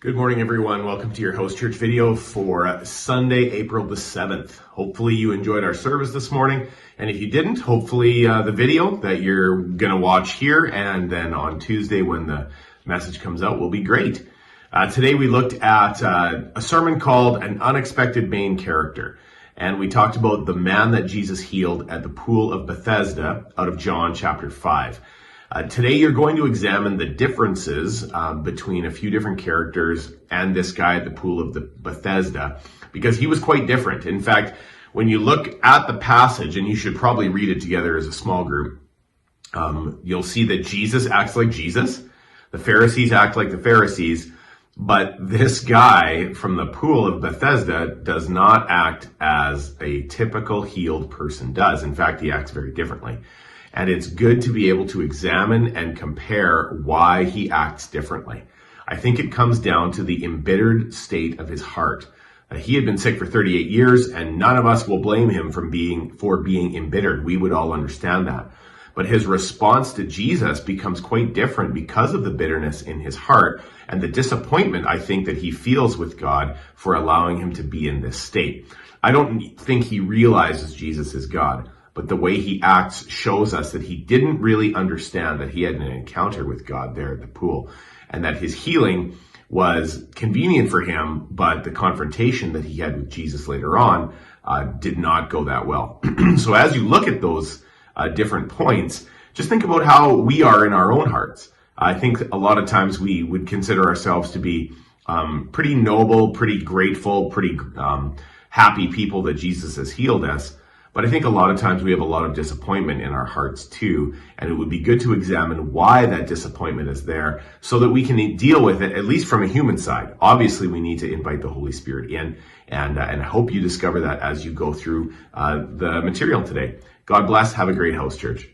Good morning, everyone. Welcome to your House Church video for Sunday, April the 7th. Hopefully you enjoyed our service this morning. And if you didn't, hopefully the video that you're going to watch here and then on Tuesday when the message comes out will be great. Today we looked at a sermon called An Unexpected Main Character. And we talked about the man that Jesus healed at the pool of Bethesda out of John chapter 5. Today you're going to examine the differences between a few different characters and this guy at the pool of the Bethesda, because he was quite different. In fact, when you look at the passage, and you should probably read it together as a small group, you'll see that Jesus acts like Jesus, the Pharisees act like the Pharisees, but this guy from the pool of Bethesda does not act as a typical healed person does. In fact, he acts very differently. And it's good to be able to examine and compare why he acts differently. I think it comes down to the embittered state of his heart. He had been sick for 38 years, and none of us will blame him for being embittered. We would all understand that. But his response to Jesus becomes quite different because of the bitterness in his heart and the disappointment, I think, that he feels with God for allowing him to be in this state. I don't think he realizes Jesus is God, but the way he acts shows us that he didn't really understand that he had an encounter with God there at the pool, and that his healing was convenient for him, but the confrontation that he had with Jesus later on did not go that well. So as you look at those different points, just think about how we are in our own hearts. I think a lot of times we would consider ourselves to be pretty noble, pretty grateful, pretty happy people that Jesus has healed us. But I think a lot of times we have a lot of disappointment in our hearts too, and it would be good to examine why that disappointment is there so that we can deal with it, at least from a human side. Obviously, we need to invite the Holy Spirit in, and I hope you discover that as you go through the material today. God bless. Have a great house church.